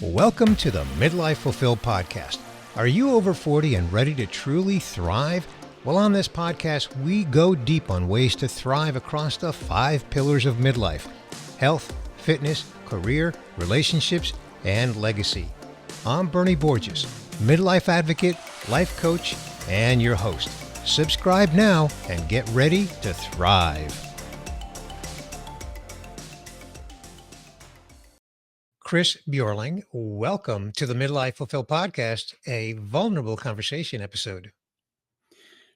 Welcome to the Midlife Fulfilled podcast. Are you over 40 and ready to truly thrive? Well, on this podcast, we go deep on ways to thrive across the 5 pillars of midlife: health, fitness, career, relationships, and legacy. I'm Bernie Borges, midlife advocate, life coach, and your host. Subscribe now and get ready to thrive. Chris Bjorling, welcome to the Midlife Fulfilled podcast, a vulnerable conversation episode.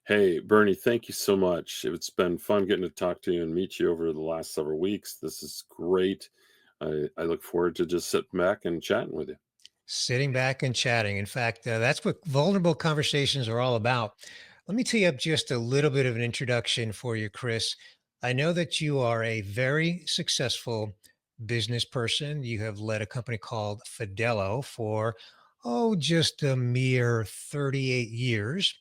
Hey, Bernie, thank you so much. It's been fun getting to talk to you and meet you over the last several weeks. This is great. I look forward to just sitting back and chatting with you. Sitting back and chatting. In fact, that's what vulnerable conversations are all about. Let me tee up just a little bit of an introduction for you, Chris. I know that you are a very successful business person. You have led a company called Fidello for, just a mere 38 years.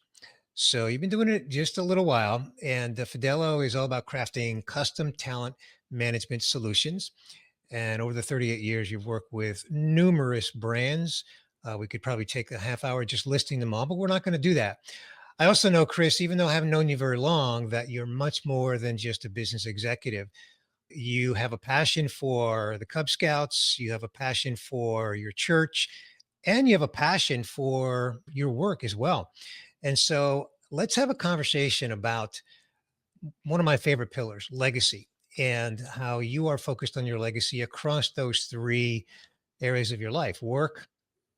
So you've been doing it just a little while, and Fidello is all about crafting custom talent management solutions. And over the 38 years, you've worked with numerous brands. We could probably take a half hour just listing them all, but we're not going to do that. I also know, Chris, even though I haven't known you very long, that you're much more than just a business executive. You have a passion for the Cub Scouts, you have a passion for your church, and you have a passion for your work as well. And so let's have a conversation about one of my favorite pillars, legacy, and how you are focused on your legacy across those 3 areas of your life: work,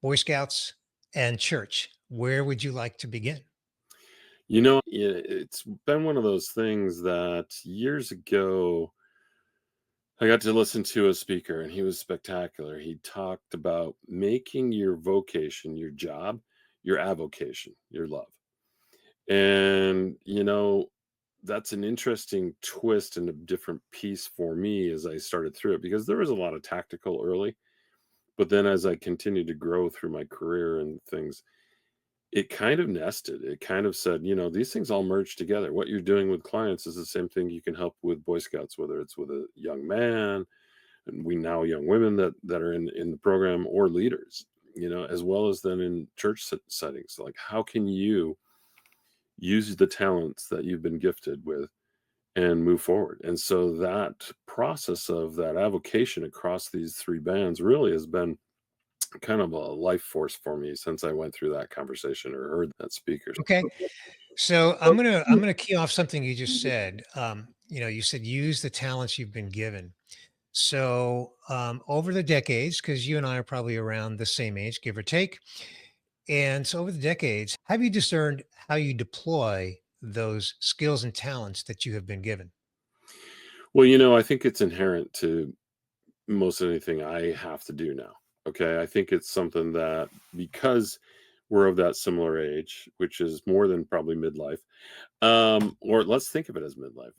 Boy Scouts, and church. Where would you like to begin? It's been one of those things that years ago, I got to listen to a speaker and he was spectacular. He talked about making your vocation, your job, your avocation, your love. And, that's an interesting twist and a different piece for me as I started through it, because there was a lot of tactical early, but then as I continued to grow through my career and things, it kind of nested. It kind of said, these things all merge together. What you're doing with clients is the same thing you can help with Boy Scouts, whether it's with a young man, and we now young women that are in the program, or leaders, as well as then in church settings. Like, how can you use the talents that you've been gifted with and move forward? And so that process of that avocation across these 3 bands really has been kind of a life force for me since I went through that conversation or heard that speaker. Okay. So I'm gonna key off something you just said. You said use the talents you've been given. So over the decades, because you and I are probably around the same age, give or take. And so over the decades, have you discerned how you deploy those skills and talents that you have been given? Well, I think it's inherent to most anything I have to do now. Okay. I think it's something that, because we're of that similar age, which is more than probably midlife, or let's think of it as midlife.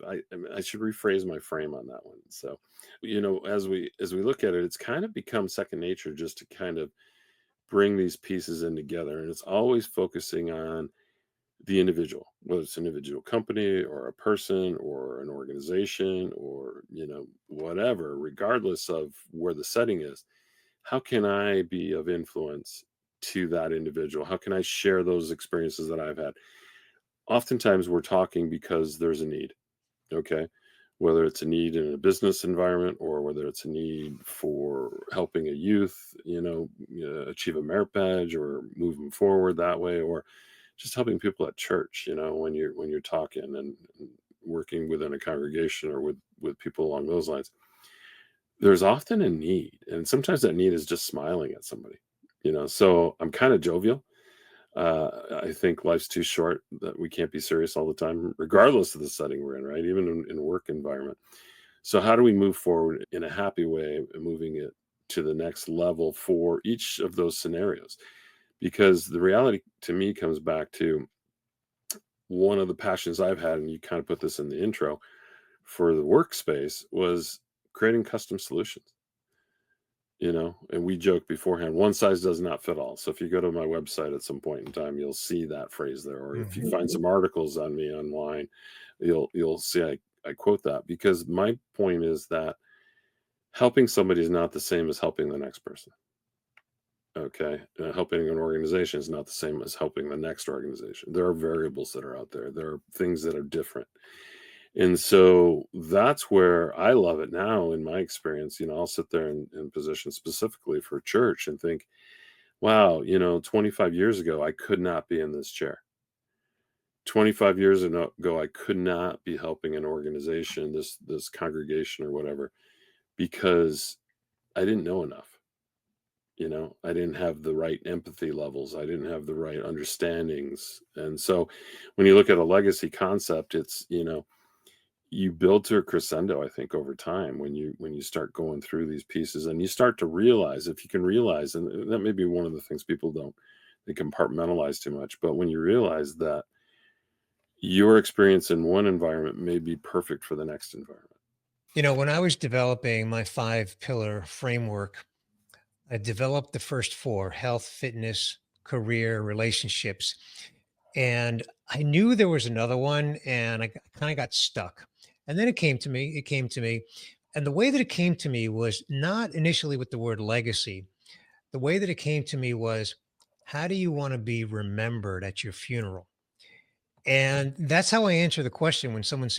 I should rephrase my frame on that one. So, as we look at it, it's kind of become second nature just to kind of bring these pieces in together. And it's always focusing on the individual, whether it's an individual company or a person or an organization or, whatever, regardless of where the setting is. How can I be of influence to that individual? How can I share those experiences that I've had? Oftentimes we're talking because there's a need. Okay. Whether it's a need in a business environment or whether it's a need for helping a youth, achieve a merit badge or moving forward that way, or just helping people at church, when you're talking and working within a congregation or with people along those lines, there's often a need. And sometimes that need is just smiling at somebody, so I'm kind of jovial. I think life's too short that we can't be serious all the time, regardless of the setting we're in, right? Even in a work environment. So how do we move forward in a happy way, moving it to the next level for each of those scenarios? Because the reality to me comes back to one of the passions I've had, and you kind of put this in the intro, for the workspace, was creating custom solutions. And we joke beforehand, one size does not fit all. So if you go to my website at some point in time, you'll see that phrase there. Or if you find some articles on me online, you'll see I quote that, because my point is that helping somebody is not the same as helping the next person. Okay, helping an organization is not the same as helping the next organization. There are variables that are out there. There are things that are different. And so that's where I love it now in my experience. I'll sit there in position specifically for church and think, wow, 25 years ago, I could not be in this chair. 25 years ago, I could not be helping an organization, this congregation or whatever, because I didn't know enough. I didn't have the right empathy levels. I didn't have the right understandings. And so when you look at a legacy concept, it's, you build to a crescendo, I think, over time when you start going through these pieces and you start to realize, if you can realize, and that may be one of the things people don't, they compartmentalize too much. But when you realize that your experience in one environment may be perfect for the next environment. When I was developing my 5 pillar framework, I developed the first 4: health, fitness, career, relationships. And I knew there was another one, and I kind of got stuck. And then it came to me. It came to me. And the way that it came to me was not initially with the word legacy. The way that it came to me was, how do you want to be remembered at your funeral? And that's how I answer the question when someone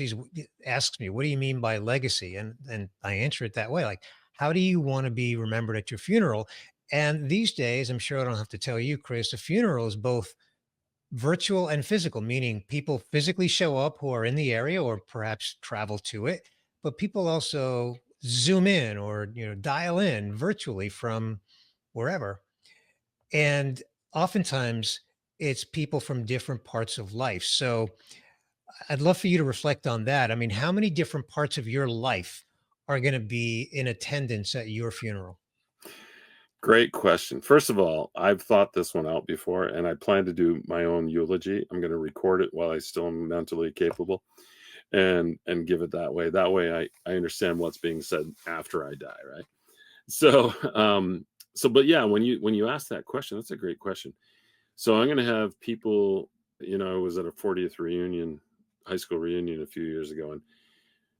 asks me, "What do you mean by legacy?" And I answer it that way, like, "How do you want to be remembered at your funeral?" And these days, I'm sure I don't have to tell you, Chris, a funeral is both virtual and physical, meaning people physically show up who are in the area or perhaps travel to it, but people also zoom in or dial in virtually from wherever. And oftentimes it's people from different parts of life. So I'd love for you to reflect on that. I mean, how many different parts of your life are going to be in attendance at your funeral? Great question. First of all, I've thought this one out before, and I plan to do my own eulogy. I'm going to record it while I still am mentally capable, and give it that way. That way, I understand what's being said after I die, right? So, but yeah, when you ask that question, that's a great question. So I'm going to have people. I was at a 40th reunion, high school reunion a few years ago, and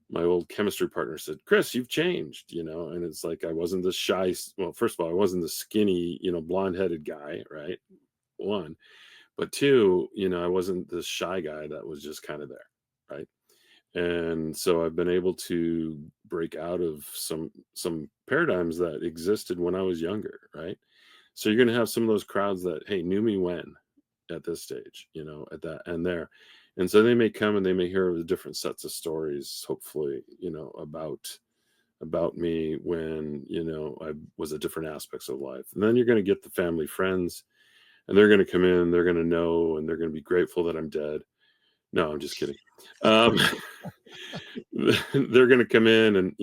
my old chemistry partner said, "Chris, you've changed," and it's like I wasn't this shy. Well, first of all, I wasn't the skinny, blonde headed guy, right? One, but two, I wasn't this shy guy that was just kind of there, right? And so I've been able to break out of some paradigms that existed when I was younger, right? So you're going to have some of those crowds that, hey, knew me when at this stage, at that and there. And so they may come and they may hear the different sets of stories, hopefully, about me when, I was at different aspects of life. And then you're going to get the family friends and they're going to come in, they're going to know, and they're going to be grateful that I'm dead. No, I'm just kidding. Um, they're going to come in and,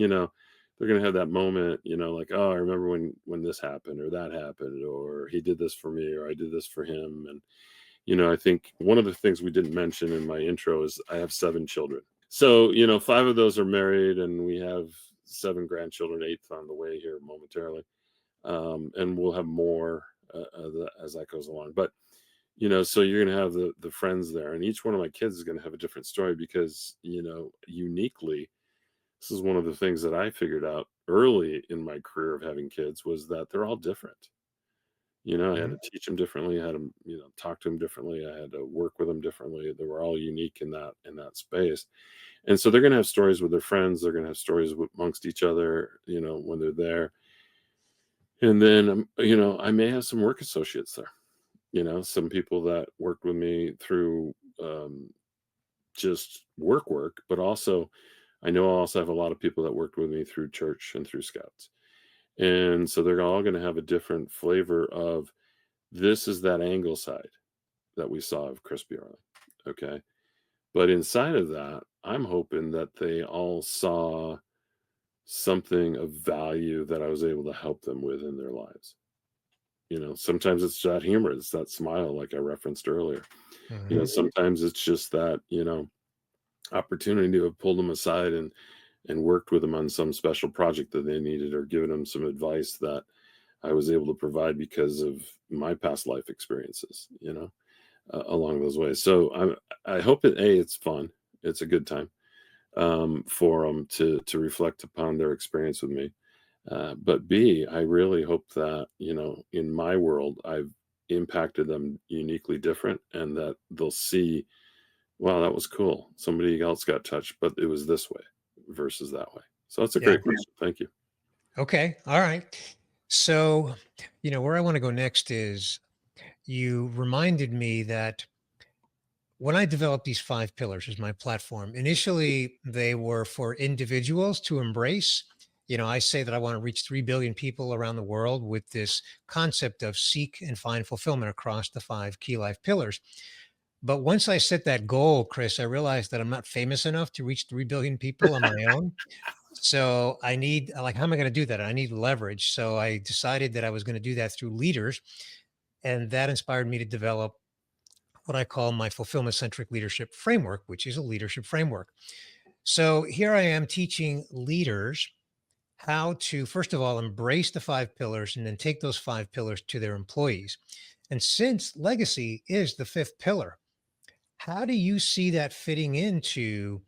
they're going to have that moment, like, oh, I remember when this happened or that happened, or he did this for me, or I did this for him. And I think one of the things we didn't mention in my intro is I have 7 children. So, 5 of those are married, and we have 7 grandchildren, 8th on the way here momentarily. And we'll have more as that goes along. But, so you're going to have the friends there, and each one of my kids is going to have a different story because, uniquely, this is one of the things that I figured out early in my career of having kids was that they're all different. I had Mhm. to teach them differently. I had to, talk to them differently. I had to work with them differently. They were all unique in that space, and so they're going to have stories with their friends. They're going to have stories amongst each other. When they're there, and then I may have some work associates there. Some people that worked with me through just work, but also I know I also have a lot of people that worked with me through church and through scouts, and so they're all going to have a different flavor of this is that angle side that we saw of Chris Bjorling. Okay. But inside of that, I'm hoping that they all saw something of value that I was able to help them with in their lives. Sometimes it's that humor, it's that smile, like I referenced earlier. Mhm. Sometimes it's just that, opportunity to have pulled them aside and worked with them on some special project that they needed or given them some advice that I was able to provide because of my past life experiences, along those ways. So I hope that it's fun. It's a good time for them to reflect upon their experience with me. But B, I really hope that, in my world, I've impacted them uniquely different and that they'll see, wow, that was cool. Somebody else got touched, but it was this way versus that way. So that's a Yeah. great question. Thank you. Okay. All right. So, where I want to go next is you reminded me that when I developed these 5 pillars as my platform, initially they were for individuals to embrace. I say that I want to reach 3 billion people around the world with this concept of seek and find fulfillment across the 5 key life pillars. But once I set that goal, Chris, I realized that I'm not famous enough to reach 3 billion people on my own. So I need, like, how am I going to do that? I need leverage. So I decided that I was going to do that through leaders. And that inspired me to develop what I call my fulfillment centric leadership framework, which is a leadership framework. So here I am teaching leaders how to, first of all, embrace the 5 pillars and then take those 5 pillars to their employees. And since legacy is the fifth pillar, how do you see that fitting into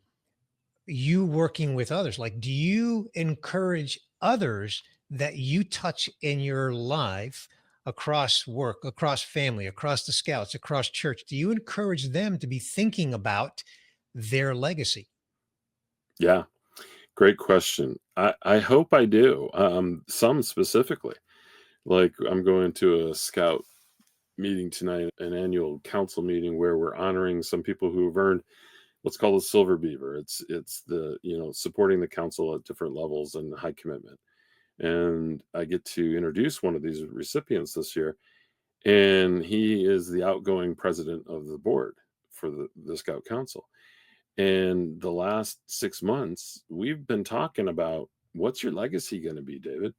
you working with others? Like, do you encourage others that you touch in your life across work, across family, across the scouts, across church? Do you encourage them to be thinking about their legacy? Yeah, great question. I hope I do. Some specifically, like I'm going to a scout meeting tonight, an annual council meeting where we're honoring some people who have earned what's called a silver beaver. It's the supporting the council at different levels and high commitment. And I get to introduce one of these recipients this year, and he is the outgoing president of the board for the Scout Council. And the last 6 months, we've been talking about what's your legacy going to be, David?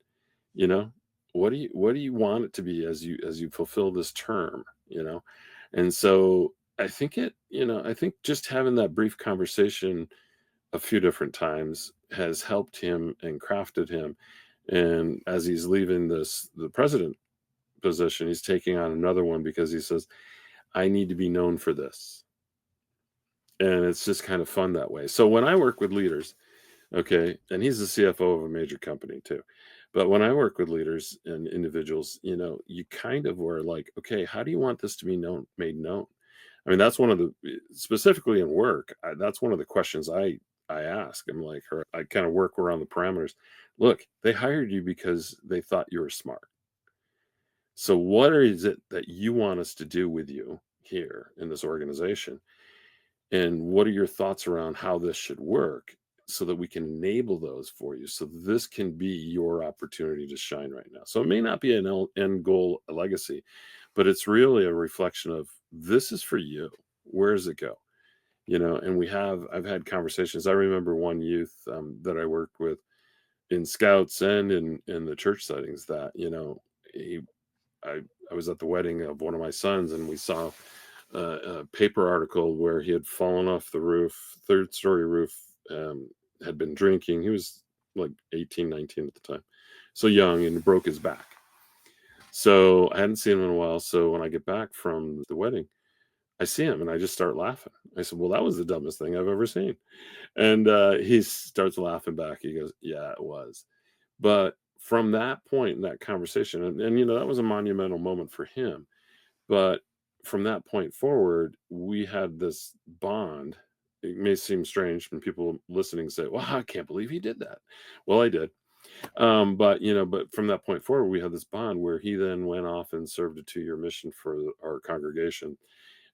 You know, what do you want it to be as you fulfill this term? And so I think just having that brief conversation a few different times has helped him and crafted him. And as he's leaving the president position, he's taking on another one because he says, I need to be known for this. And it's just kind of fun that way. So when I work with leaders, okay, and he's the CFO of a major company too. But when I work with leaders and individuals, you kind of were like, okay, how do you want this to be made known? I mean, that's one of the specifically in work. That's one of the questions I ask. I'm like, or I kind of work around the parameters. Look, they hired you because they thought you were smart. So what is it that you want us to do with you here in this organization? And what are your thoughts around how this should work so that we can enable those for you? So this can be your opportunity to shine right now. So it may not be an end goal, a legacy, but it's really a reflection of this is for you. Where does it go? And I've had conversations. I remember one youth that I worked with in scouts and in the church settings that, he, I was at the wedding of one of my sons and we saw a paper article where he had fallen off the roof, third story roof, had been drinking. He was like 18, 19 at the time. So young and broke his back. So I hadn't seen him in a while. So when I get back from the wedding, I see him and I just start laughing. I said, well, that was the dumbest thing I've ever seen. And he starts laughing back. He goes, yeah, it was. But from that point in that conversation, and that was a monumental moment for him. But from that point forward, we had this bond. It may seem strange when people listening say, "Well, I can't believe he did that." Well, I did. But from that point forward, we had this bond where he then went off and served a 2-year mission for our congregation,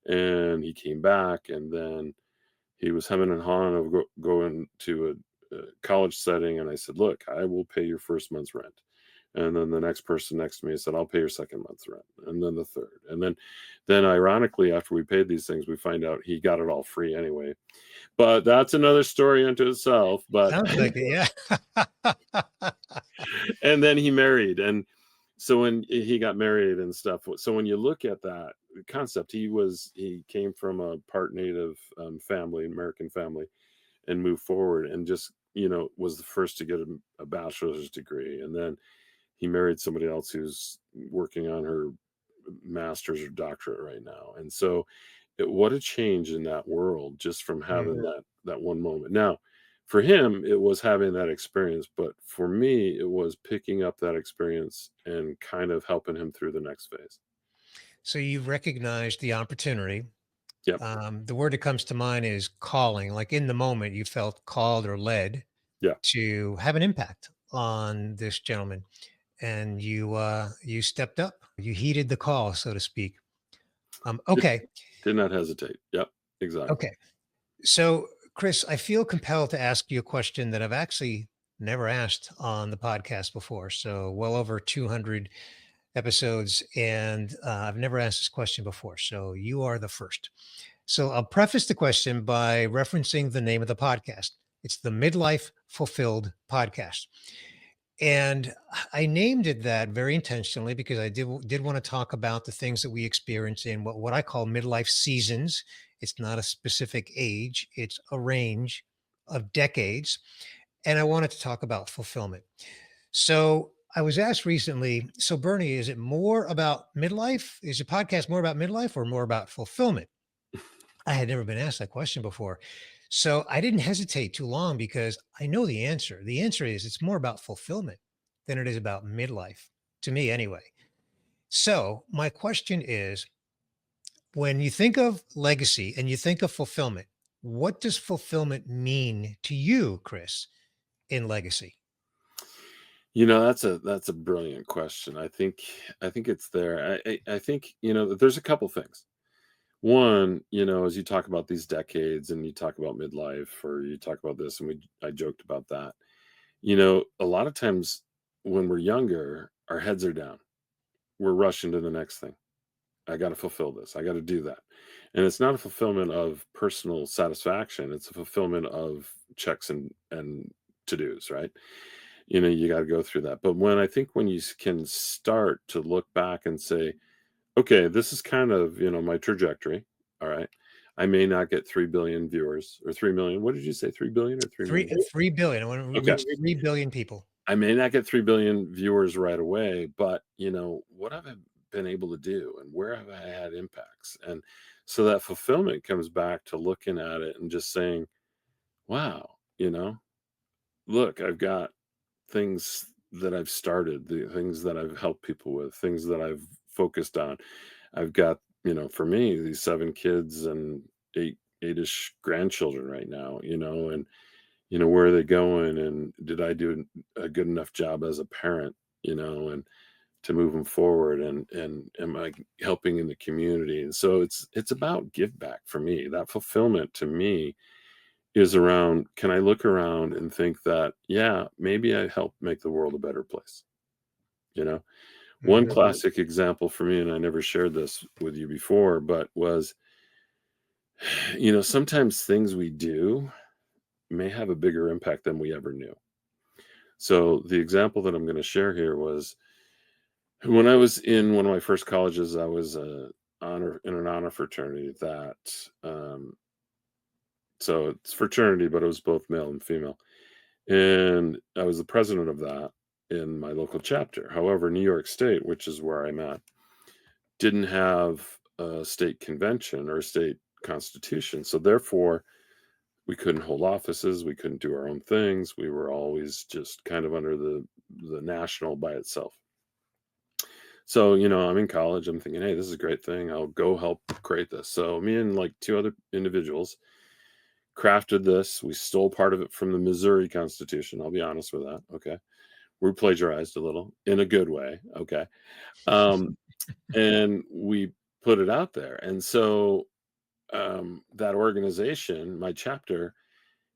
and he came back, and then he was hemming and hawing of going to a college setting, and I said, "Look, I will pay your first month's rent." And then the next person next to me said, I'll pay your second month's rent. And then the third. And then ironically, after we paid these things, we find out he got it all free anyway. But that's another story unto itself. But Sounds like it. Yeah. and then he married. And so when he got married and stuff, so when you look at that concept, he came from a part native family, American family, and moved forward and just, was the first to get a bachelor's degree. And then he married somebody else who's working on her master's or doctorate right now. And so what a change in that world just from having Mhm. that one moment. Now, for him, it was having that experience, but for me, it was picking up that experience and kind of helping him through the next phase. So you've recognized the opportunity. Yep. The word that comes to mind is calling. Like in the moment, you felt called or led Yeah. to have an impact on this gentleman, and you stepped up. You heeded the call, so to speak. Did Okay, did not hesitate. Yep. Exactly. okay. So, Chris, I feel compelled to ask you a question that I've actually never asked on the podcast before. So, well over 200 episodes, and I've never asked this question before. So, you are the first. So, I'll preface the question by referencing the name of the podcast. It's the Midlife Fulfilled Podcast. And I named it that very intentionally because I did want to talk about the things that we experience in what I call midlife seasons. It's not a specific age, it's a range of decades. And I wanted to talk about fulfillment. So I was asked recently, so Bernie, is it more about midlife? Is your podcast more about midlife or more about fulfillment? I had never been asked that question before. So I didn't hesitate too long because I know the answer. The answer is it's more about fulfillment than it is about midlife, to me anyway. So my question is, when you think of legacy and you think of fulfillment, what does fulfillment mean to you, Chris, in legacy? That's a brilliant question. I think it's there. I think, there's a couple things. One, as you talk about these decades and you talk about midlife or you talk about this and I joked about that. A lot of times when we're younger, our heads are down. We're rushing to the next thing. I got to fulfill this. I got to do that. And it's not a fulfillment of personal satisfaction. It's a fulfillment of checks and to-dos, right? You got to go through that. But when you can start to look back and say, okay, this is kind of, my trajectory. All right. I may not get 3 billion viewers or 3 million. What did you say? 3 billion or 3 Three million? 3 billion. I want to Okay. reach 3 billion people. I may not get 3 billion viewers right away, but what have I been able to do and where have I had impacts? And so that fulfillment comes back to looking at it and just saying, wow, look, I've got things that I've started, the things that I've helped people with, things that I've focused on. I've got, for me, these 7 kids and 8-ish grandchildren right now, and where are they going? And did I do a good enough job as a parent, and to move them forward? And am I helping in the community? And so it's about give back for me. That fulfillment to me is around, can I look around and think that, yeah, maybe I helped make the world a better place? You know, One Mhm. classic example for me, and I never shared this with you before, but was, sometimes things we do may have a bigger impact than we ever knew. So the example that I'm going to share here was when I was in one of my first colleges, I was in an honor fraternity um, so it's fraternity, but it was both male and female. And I was the president of that in my local chapter. However, New York State, which is where I'm at, didn't have a state convention or a state constitution. So therefore, we couldn't hold offices, we couldn't do our own things. We were always just kind of under the national by itself. So, I'm in college, I'm thinking, hey, this is a great thing. I'll go help create this. So me and like 2 other individuals crafted this. We stole part of it from the Missouri Constitution. I'll be honest with that. Okay. We plagiarized a little in a good way. Okay. Um, and we put it out there. And so that organization, my chapter,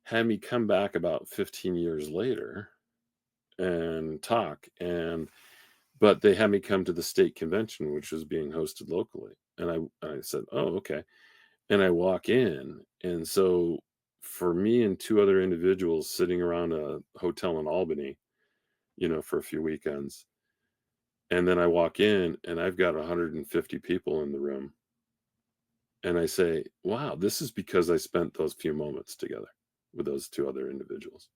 had me come back about 15 years later and talk. But they had me come to the state convention, which was being hosted locally. And I said, oh, okay. And I walk in. And so for me and 2 other individuals sitting around a hotel in Albany, for a few weekends, and then I walk in and I've got 150 people in the room. And I say, wow, this is because I spent those few moments together with those 2 other individuals.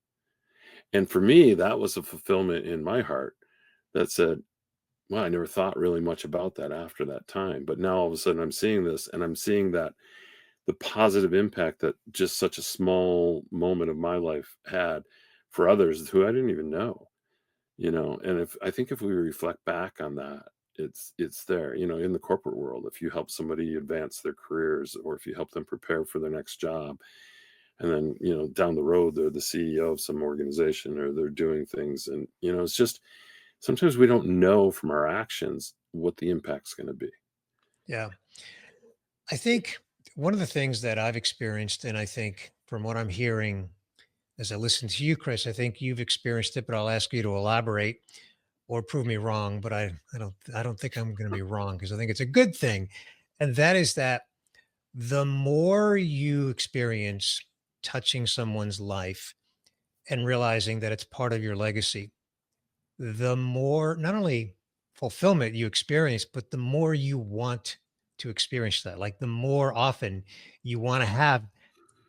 And for me, that was a fulfillment in my heart that said, well, I never thought really much about that after that time. But now all of a sudden I'm seeing this and I'm seeing that the positive impact that just such a small moment of my life had for others who I didn't even know, and if I think if we reflect back on that, it's there, in the corporate world, if you help somebody advance their careers or if you help them prepare for their next job, and then, down the road, they're the CEO of some organization or they're doing things. And, it's just sometimes we don't know from our actions what the impact's going to be. Yeah. I think one of the things that I've experienced, and I think from what I'm hearing as I listen to you, Chris, I think you've experienced it, but I'll ask you to elaborate or prove me wrong. But I don't think I'm going to be wrong because I think it's a good thing. And that is that the more you experience touching someone's life and realizing that it's part of your legacy, the more not only fulfillment you experience, but the more you want to experience that. Like the more often you want to have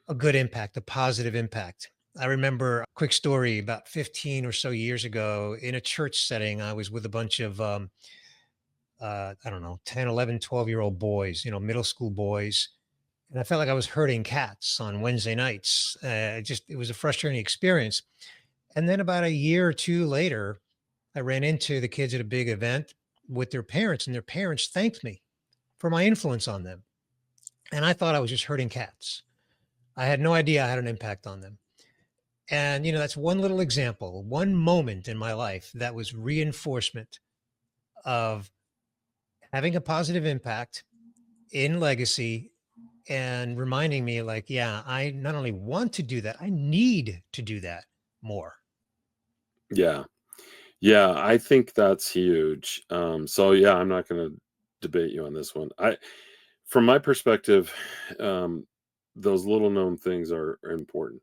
a good impact, a positive impact. I remember a quick story about 15 or so years ago in a church setting. I was with a bunch of, I don't know, 10, 11, 12-year-old boys, middle school boys. And I felt like I was herding cats on Wednesday nights. It was a frustrating experience. And then about a year or two later, I ran into the kids at a big event with their parents, and their parents thanked me for my influence on them. And I thought I was just herding cats. I had no idea I had an impact on them. And, that's one little example, one moment in my life that was reinforcement of having a positive impact in legacy and reminding me, like, yeah, I not only want to do that, I need to do that more. Yeah. Yeah. I think that's huge. So yeah, I'm not going to debate you on this one. From my perspective, um, those little known things are important.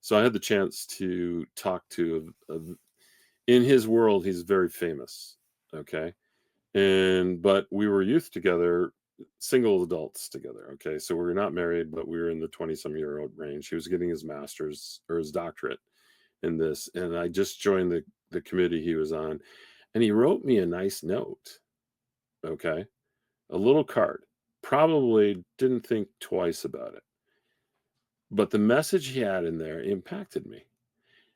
So I had the chance to talk to in his world, he's very famous. Okay. But we were youth together, single adults together. Okay. So we were not married, but we were in the 20-some-year-old range. He was getting his master's or his doctorate in this. And I just joined the committee he was on. And he wrote me a nice note. Okay. A little card. Probably didn't think twice about it. But the message he had in there impacted me.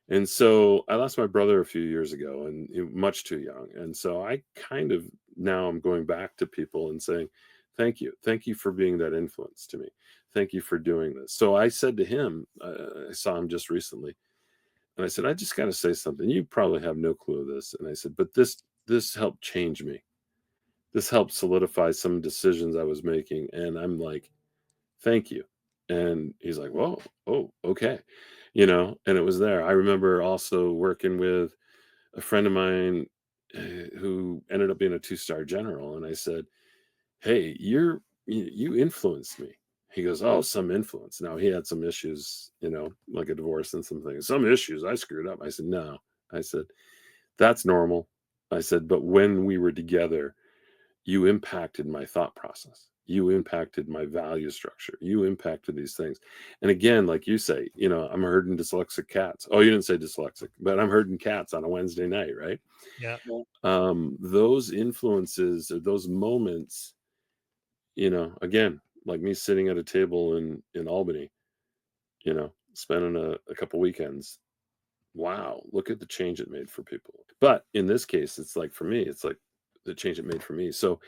And so I lost my brother a few years ago and much too young. And so I kind of now I'm going back to people and saying, thank you. Thank you for being that influence to me. Thank you for doing this. So I said to him, I saw him just recently, and I said, I just got to say something. You probably have no clue of this. And I said, but this helped change me. This helped solidify some decisions I was making. And I'm like, thank you. And he's like, whoa, oh, okay. And it was there. I remember also working with a friend of mine who ended up being a two-star general. And I said, hey, you influenced me. He goes, oh, some influence. Now he had some issues, like a divorce and some things. Some issues I screwed up. I said, no. I said, that's normal. I said, but when we were together, you impacted my thought process. You impacted my value structure. You impacted these things. And again, like you say, I'm herding dyslexic cats. Oh, you didn't say dyslexic, but I'm herding cats on a Wednesday night, right? Yeah. Those influences or those moments, again, like me sitting at a table in Albany, spending a couple weekends. Wow, look at the change it made for people. But in this case, it's like for me, it's like the change it made for me. So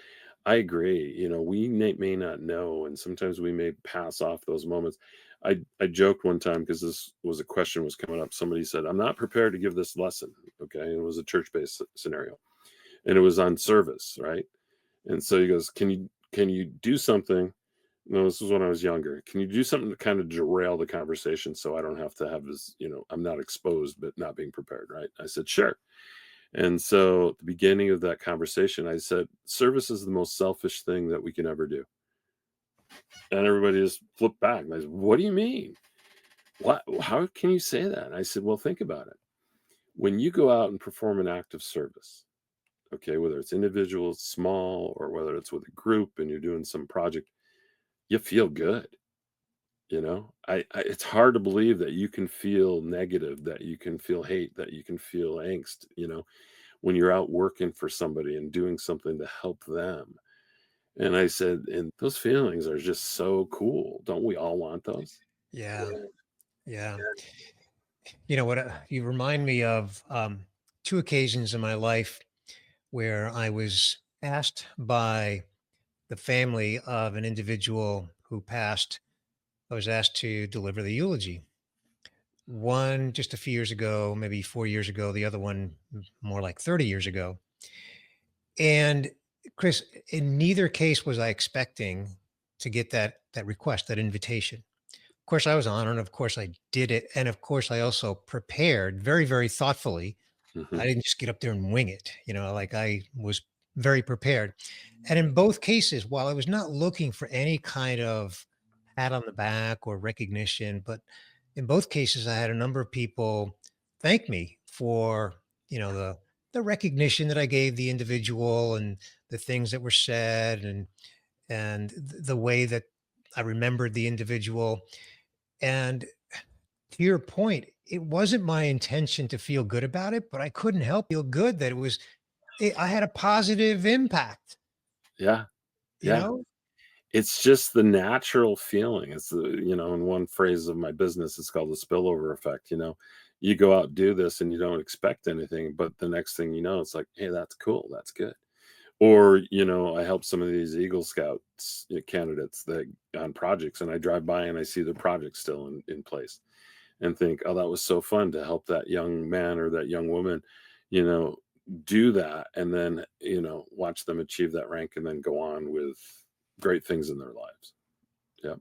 I agree. We may not know, and sometimes we may pass off those moments. I joked one time because this was a question was coming up. Somebody said, "I'm not prepared to give this lesson." Okay, and it was a church-based scenario, and it was on service, right? And so he goes, "Can you do something?" No, this was when I was younger. Can you do something to kind of derail the conversation so I don't have to have this? I'm not exposed, but not being prepared, right? I said, "Sure." And so at the beginning of that conversation, I said, service is the most selfish thing that we can ever do. And everybody just flipped back. And I said, what do you mean? What? How can you say that? And I said, well, think about it. When you go out and perform an act of service, okay, whether it's individual, small, or whether it's with a group and you're doing some project, you feel good. It's hard to believe that you can feel negative, that you can feel hate, that you can feel angst, when you're out working for somebody and doing something to help them. And I said, "And those feelings are just so cool. Don't we all want those?" Yeah. Yeah. You know what? You remind me of two occasions in my life where I was asked by the family of an individual who passed. I was asked to deliver the eulogy. One just a few years ago, maybe 4 years ago, the other one more like 30 years ago. And Chris, in neither case was I expecting to get that request, that invitation. Of course, I was honored. Of course, I did it. And of course, I also prepared very, very thoughtfully. I Mhm. didn't just get up there and wing it, like I was very prepared. And in both cases, while I was not looking for any kind of pat on the back or recognition, but in both cases, I had a number of people thank me for, the recognition that I gave the individual and the things that were said and the way that I remembered the individual. And to your point, it wasn't my intention to feel good about it, but I couldn't help feel good that I had a positive impact, Yeah, you yeah. know? It's just the natural feeling. It's in one phrase of my business, it's called the spillover effect, you know? You go out, do this, and you don't expect anything, but the next thing you know, it's like, "Hey, that's cool, that's good." Or, I help some of these Eagle Scouts, candidates that on projects, and I drive by and I see the project still in place and think, "Oh, that was so fun to help that young man or that young woman, you know, do that," and then, watch them achieve that rank and then go on with great things in their lives. Yeah.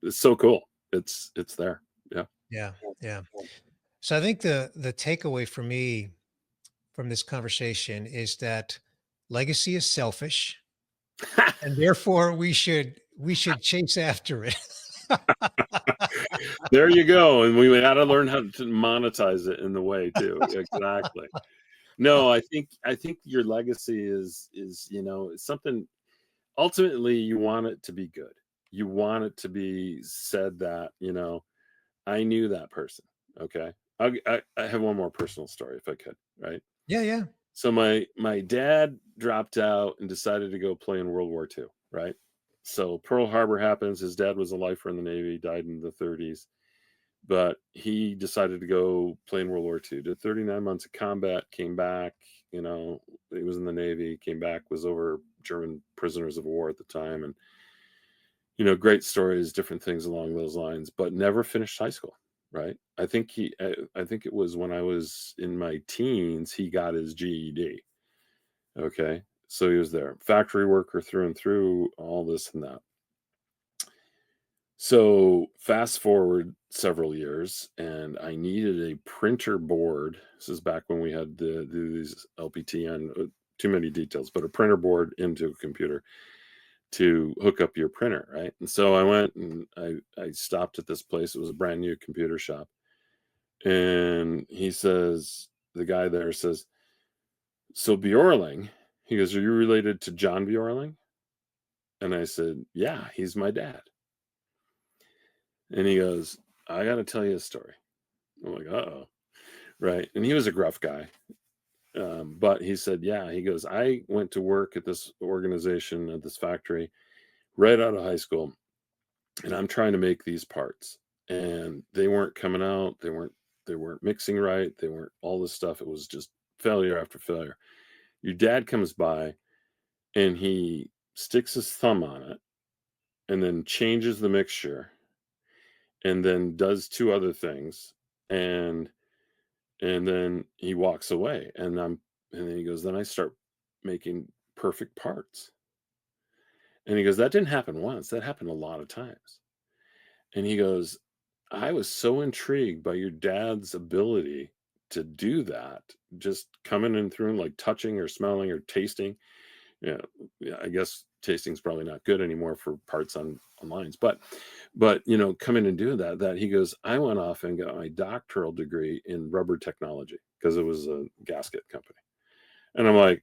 It's so cool. It's there. Yeah. Yeah, yeah. So I think the takeaway for me from this conversation is that legacy is selfish, and therefore we should chase after it. There you go, and we gotta learn how to monetize it in the way too. Exactly. No, I think your legacy is something ultimately you want it to be good. You want it to be said that, I knew that person. Okay. I have one more personal story if I could, right? Yeah, yeah. So my dad dropped out and decided to go play in World War II, right? So Pearl Harbor happens. His dad was a lifer in the Navy, died in the 30s, but he decided to go play in World War II. Did 39 months of combat, came back, he was in the Navy, came back, was over German prisoners of war at the time, and great stories, different things along those lines, but never finished high school, right? I think it was when I was in my teens, he got his GED. Okay. So he was there, factory worker through and through, all this and that. So fast forward several years, and I needed a printer board. This is back when we had to do these LPTN, too many details, but a printer board into a computer to hook up your printer, right? And so I went and I stopped at this place. It was a brand new computer shop. And the guy there says, "So Bjorling," he goes, "Are you related to John Bjorling?" And I said, "Yeah, he's my dad." And he goes, "I got to tell you a story." I'm like, "Uh-oh." Right. And he was a gruff guy. But he said, "Yeah." He goes, "I went to work at this organization, at this factory, right out of high school, and I'm trying to make these parts. And they weren't coming out. They weren't mixing right. They weren't all this stuff. It was just failure after failure. Your dad comes by and he sticks his thumb on it and then changes the mixture and then does two other things and then he walks away and then he goes, then I start making perfect parts." And he goes, "That didn't happen once, that happened a lot of times." And he goes, "I was so intrigued by your dad's ability to do that, just coming in through and like touching or smelling or tasting." Yeah, yeah, I guess tasting's probably not good anymore for parts on lines, but coming and doing that he goes, "I went off and got my doctoral degree in rubber technology because it was a gasket company." And I'm like,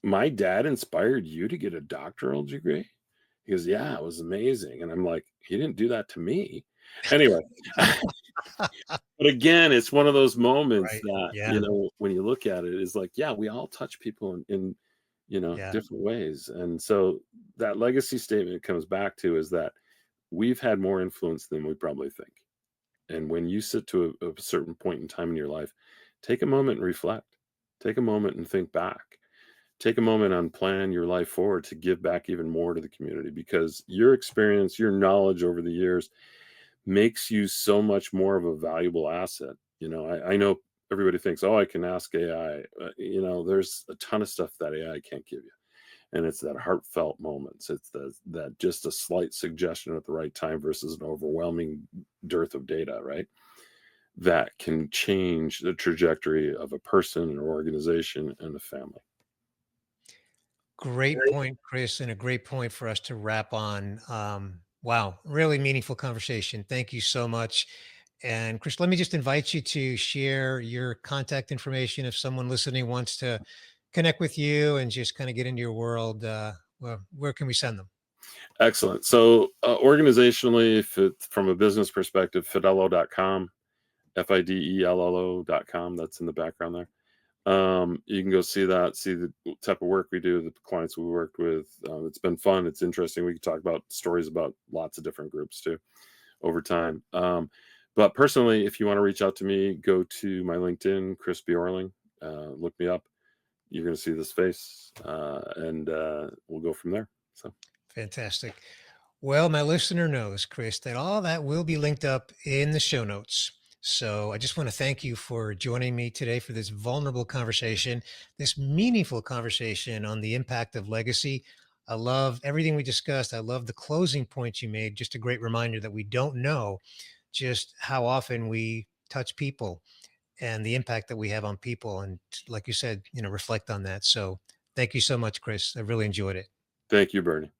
"My dad inspired you to get a doctoral degree?" He goes, "Yeah, it was amazing." And I'm like, "He didn't do that to me." Anyway, but again, it's one of those moments Right. that, Yeah. when you look at it, is like, yeah, we all touch people in Yeah. different ways. And so that legacy statement comes back to is that we've had more influence than we probably think. And when you sit to a certain point in time in your life, take a moment and reflect. Take a moment and think back. Take a moment and plan your life forward to give back even more to the community, because your experience, your knowledge over the years makes you so much more of a valuable asset. I know everybody thinks, oh, I can ask AI. There's a ton of stuff that AI can't give you. And it's that heartfelt moments. It's that just a slight suggestion at the right time versus an overwhelming dearth of data, right? That can change the trajectory of a person, an organization, and a family. Great point, Chris, and a great point for us to wrap on. Wow, really meaningful conversation. Thank you so much. And Chris, let me just invite you to share your contact information if someone listening wants to connect with you and just kind of get into your world. Well, where can we send them? Excellent. So, organizationally, if it's from a business perspective, fidello.com, fidello.com. That's in the background there. You can go see that, see the type of work we do, the clients we worked with. It's been fun. It's interesting. We can talk about stories about lots of different groups too over time. But personally, if you want to reach out to me, go to my LinkedIn, Chris Bjorling. Look me up. You're going to see this face, and we'll go from there. So, Fantastic. Well, my listener knows, Chris, that all that will be linked up in the show notes. So I just want to thank you for joining me today for this vulnerable conversation, this meaningful conversation on the impact of legacy. I love everything we discussed. I love the closing points you made. Just a great reminder that we don't know just how often we touch people and the impact that we have on people. And like you said, reflect on that. So thank you so much, Chris. I really enjoyed it. thank you, Bernie.